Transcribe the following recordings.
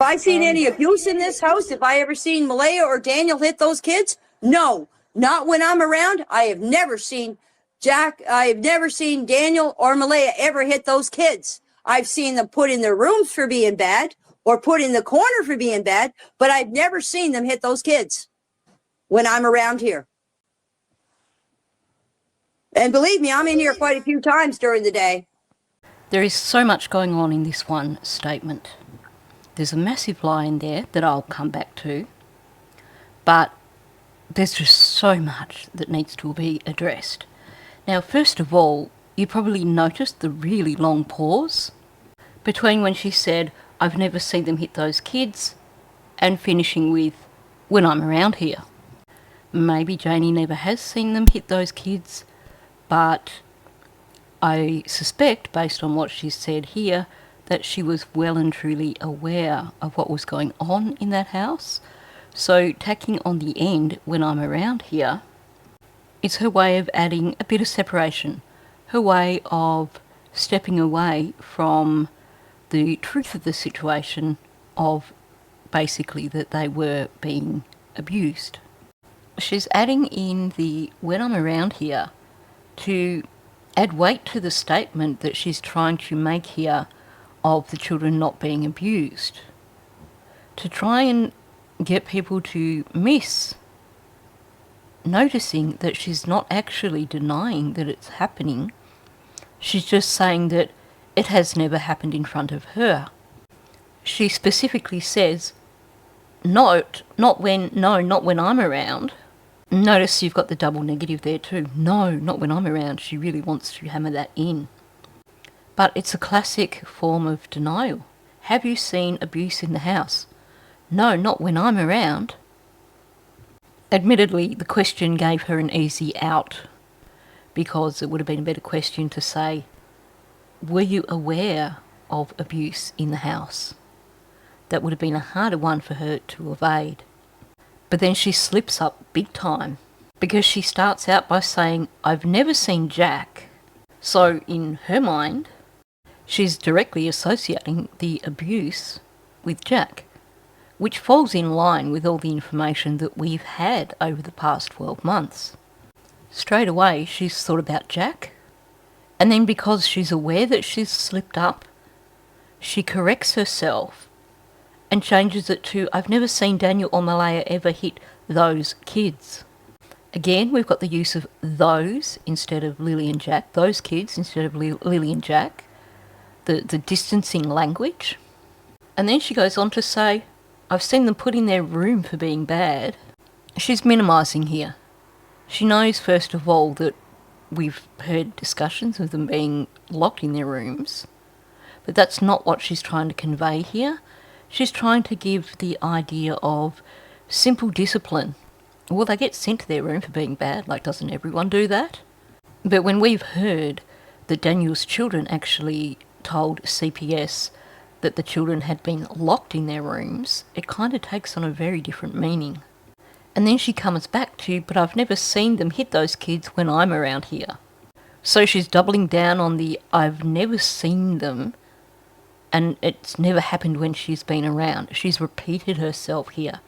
I seen any abuse in this house, if I ever seen Malaya or Daniel hit those kids, no, not when I'm around. I have never seen Daniel or Malaya ever hit those kids. I've seen them put in their rooms for being bad or put in the corner for being bad, but I've never seen them hit those kids when I'm around here. And believe me, I'm in here quite a few times during the day. There is so much going on in this one statement. There's a massive lie in there that I'll come back to, but there's just so much that needs to be addressed. Now, first of all, you probably noticed the really long pause between when she said, I've never seen them hit those kids, and finishing with, when I'm around here. Maybe Janie never has seen them hit those kids, but I suspect, based on what she said here, that she was well and truly aware of what was going on in that house. So tacking on the end, when I'm around here, it's her way of adding a bit of separation, her way of stepping away from the truth of the situation of basically that they were being abused. She's adding in the when I'm around here to add weight to the statement that she's trying to make here of the children not being abused, to try and get people to miss noticing that she's not actually denying that it's happening. She's just saying that it has never happened in front of her. She specifically says, not when I'm around. Notice you've got the double negative there too. No, not when I'm around. She really wants to hammer that in. But it's a classic form of denial. Have you seen abuse in the house? No, not when I'm around. Admittedly, the question gave her an easy out, because it would have been a better question to say, were you aware of abuse in the house? That would have been a harder one for her to evade. But then she slips up big time, because she starts out by saying, I've never seen Jack. So in her mind, she's directly associating the abuse with Jack, which falls in line with all the information that we've had over the past 12 months. Straight away, she's thought about Jack, and then because she's aware that she's slipped up, she corrects herself and changes it to, I've never seen Daniel or Malaya ever hit those kids. Again, we've got the use of those instead of Lily and Jack, those kids instead of Lily and Jack, the distancing language. And then she goes on to say, I've seen them put in their room for being bad. She's minimising here. She knows, first of all, that we've heard discussions of them being locked in their rooms, but that's not what she's trying to convey here. She's trying to give the idea of simple discipline. Well, they get sent to their room for being bad, like doesn't everyone do that? But when we've heard that Daniel's children actually told CPS that the children had been locked in their rooms, it kind of takes on a very different meaning. And then she comes back to, but I've never seen them hit those kids when I'm around here. So she's doubling down on the I've never seen them, and it's never happened when she's been around. She's repeated herself here,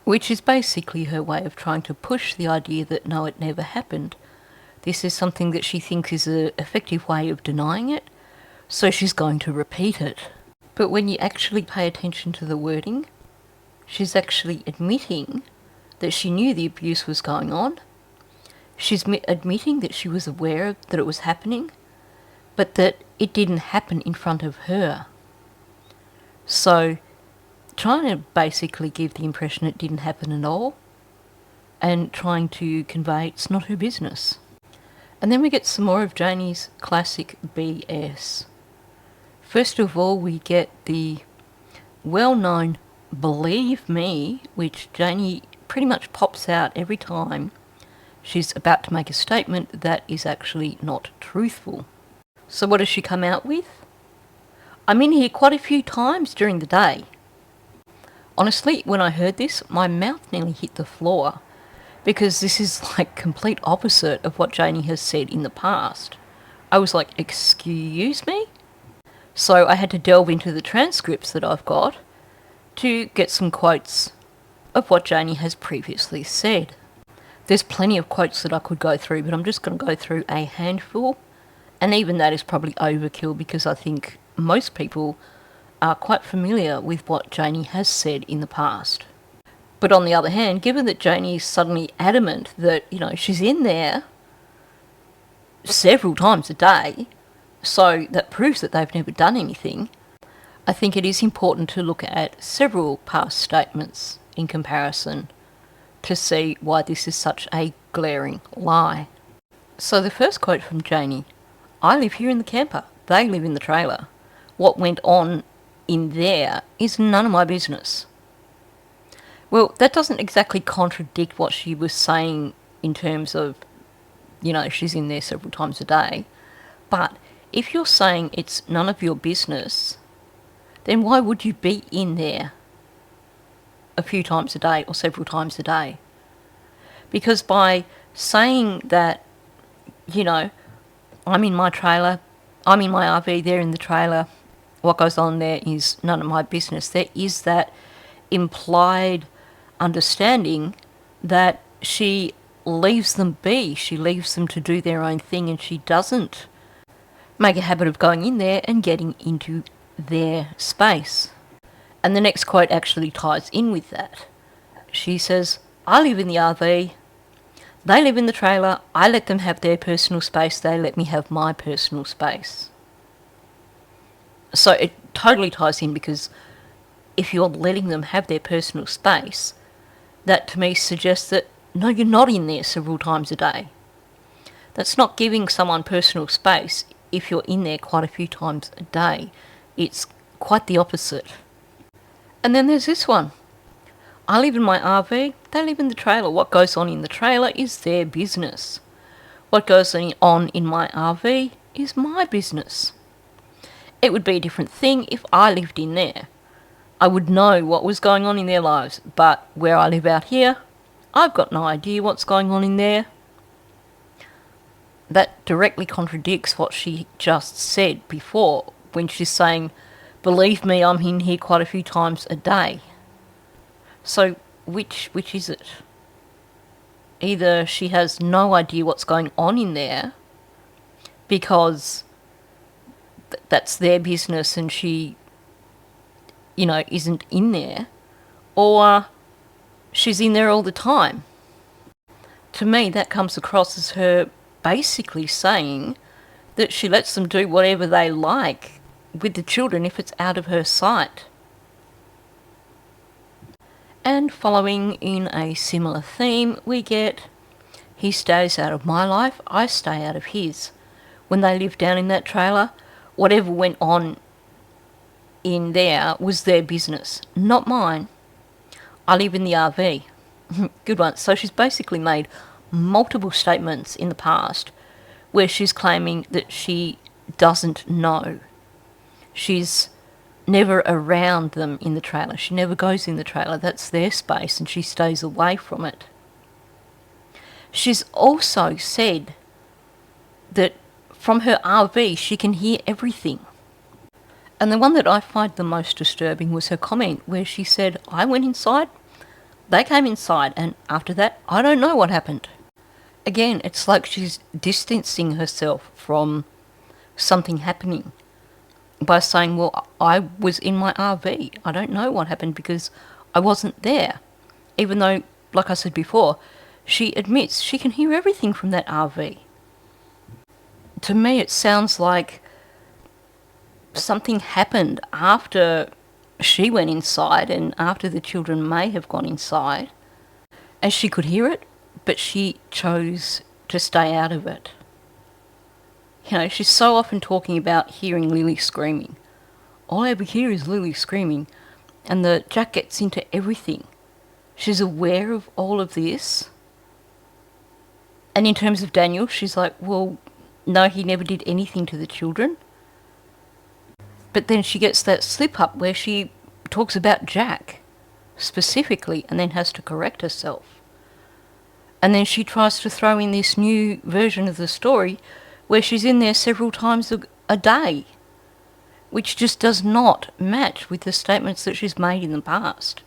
which is basically her way of trying to push the idea that no, it never happened. This is something that she thinks is an effective way of denying it, so she's going to repeat it. But when you actually pay attention to the wording, she's actually admitting that she knew the abuse was going on. She's admitting that she was aware that it was happening, but that it didn't happen in front of her. So, trying to basically give the impression it didn't happen at all, and trying to convey it's not her business. And then we get some more of Janie's classic BS. First of all, we get the well-known believe me, which Janie pretty much pops out every time she's about to make a statement that is actually not truthful. So what does she come out with? I'm in here quite a few times during the day. Honestly, when I heard this, my mouth nearly hit the floor, because this is like complete opposite of what Janie has said in the past. I was like, excuse me? So I had to delve into the transcripts that I've got, to get some quotes of what Janie has previously said. There's plenty of quotes that I could go through, but I'm just going to go through a handful, and even that is probably overkill because I think most people are quite familiar with what Janie has said in the past. But on the other hand, given that Janie is suddenly adamant that, she's in there several times a day, so that proves that they've never done anything, I think it is important to look at several past statements in comparison to see why this is such a glaring lie. So the first quote from Janie: "I live here in the camper. They live in the trailer. What went on in there is none of my business." Well, that doesn't exactly contradict what she was saying in terms of, she's in there several times a day. But if you're saying it's none of your business, then why would you be in there a few times a day or several times a day? Because by saying that, I'm in my trailer, I'm in my RV, they're in the trailer, what goes on there is none of my business, there is that implied understanding that she leaves them be, she leaves them to do their own thing, and she doesn't make a habit of going in there and getting into their space. And the next quote actually ties in with that. She says, "I live in the RV, they live in the trailer, I let them have their personal space, they let me have my personal space." So it totally ties in, because if you're letting them have their personal space, that to me suggests that, no, you're not in there several times a day. That's not giving someone personal space if you're in there quite a few times a day. It's quite the opposite. And then there's this one. "I live in my RV, they live in the trailer. What goes on in the trailer is their business. What goes on in my RV is my business." It would be a different thing if I lived in there. I would know what was going on in their lives, but where I live out here, I've got no idea what's going on in there. That directly contradicts what she just said before, when she's saying, "Believe me, I'm in here quite a few times a day." So which is it? Either she has no idea what's going on in there because that's their business and she, isn't in there, or she's in there all the time. To me, that comes across as her basically saying that she lets them do whatever they like with the children if it's out of her sight. And following in a similar theme, we get, "He stays out of my life, I stay out of his. When they lived down in that trailer, whatever went on in there was their business, not mine. I live in the RV." Good one. So she's basically made multiple statements in the past where she's claiming that she doesn't know. She's never around them in the trailer. She never goes in the trailer. That's their space and she stays away from it. She's also said that from her RV she can hear everything. And the one that I find the most disturbing was her comment where she said, "I went inside, they came inside, and after that, I don't know what happened." Again, it's like she's distancing herself from something happening by saying, "Well, I was in my RV. I don't know what happened because I wasn't there." Even though, like I said before, she admits she can hear everything from that RV. To me, it sounds like something happened after she went inside and after the children may have gone inside, and she could hear it, but she chose to stay out of it. She's so often talking about hearing Lily screaming. All I ever hear is Lily screaming, and the Jack gets into everything. She's aware of all of this. And in terms of Daniel, she's like, "Well, no, he never did anything to the children." But then she gets that slip up where she talks about Jack specifically and then has to correct herself. And then she tries to throw in this new version of the story where she's in there several times a day, which just does not match with the statements that she's made in the past.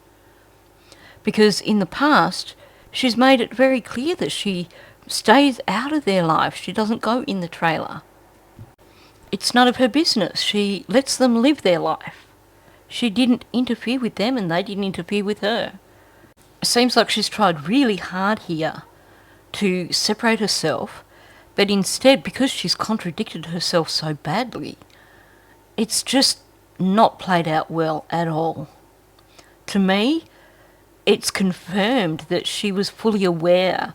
Because in the past, she's made it very clear that she stays out of their life. She doesn't go in the trailer. It's none of her business. She lets them live their life. She didn't interfere with them and they didn't interfere with her. It seems like she's tried really hard here to separate herself, but instead, because she's contradicted herself so badly, it's just not played out well at all. To me, it's confirmed that she was fully aware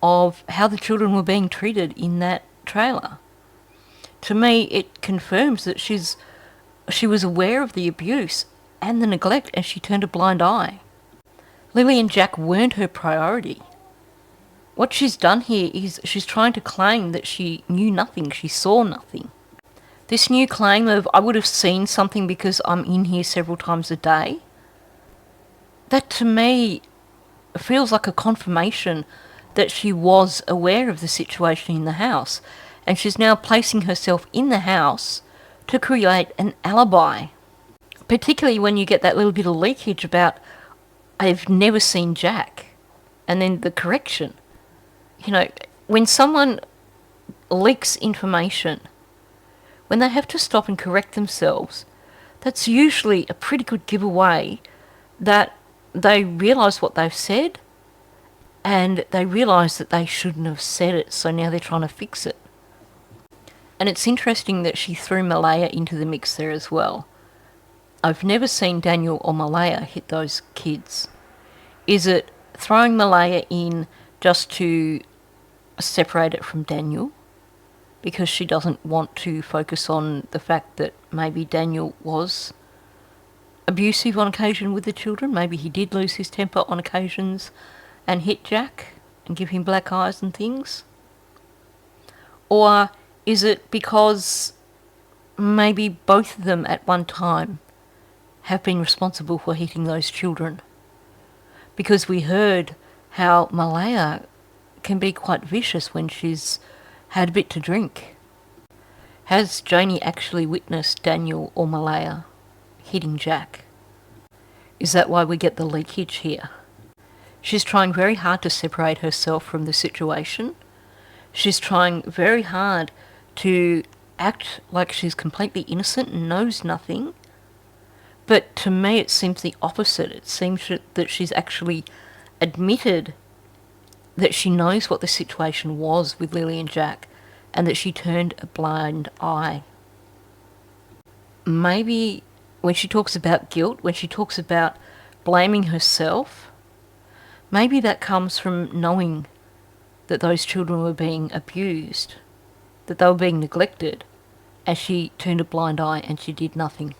of how the children were being treated in that trailer. To me, it confirms that she was aware of the abuse and the neglect and she turned a blind eye. Lily and Jack weren't her priority. What she's done here is she's trying to claim that she knew nothing, she saw nothing. This new claim of, I would have seen something because I'm in here several times a day, that to me feels like a confirmation that she was aware of the situation in the house, and she's now placing herself in the house to create an alibi. Particularly when you get that little bit of leakage about, I've never seen Jack, and then the correction. You know, when someone leaks information, when they have to stop and correct themselves, that's usually a pretty good giveaway that they realise what they've said and they realise that they shouldn't have said it, so now they're trying to fix it. And it's interesting that she threw Malaya into the mix there as well. I've never seen Daniel or Malaya hit those kids. Is it throwing Malaya in just to separate it from Daniel because she doesn't want to focus on the fact that maybe Daniel was abusive on occasion with the children? Maybe he did lose his temper on occasions and hit Jack and give him black eyes and things? Or is it because maybe both of them at one time have been responsible for hitting those children? Because we heard how Malaya can be quite vicious when she's had a bit to drink. Has Janie actually witnessed Daniel or Malaya hitting Jack? Is that why we get the leakage here? She's trying very hard to separate herself from the situation. She's trying very hard to act like she's completely innocent and knows nothing. But to me it seems the opposite. It seems that she's actually admitted that she knows what the situation was with Lily and Jack and that she turned a blind eye. Maybe when she talks about guilt, when she talks about blaming herself, maybe that comes from knowing that those children were being abused, that they were being neglected, and she turned a blind eye and she did nothing.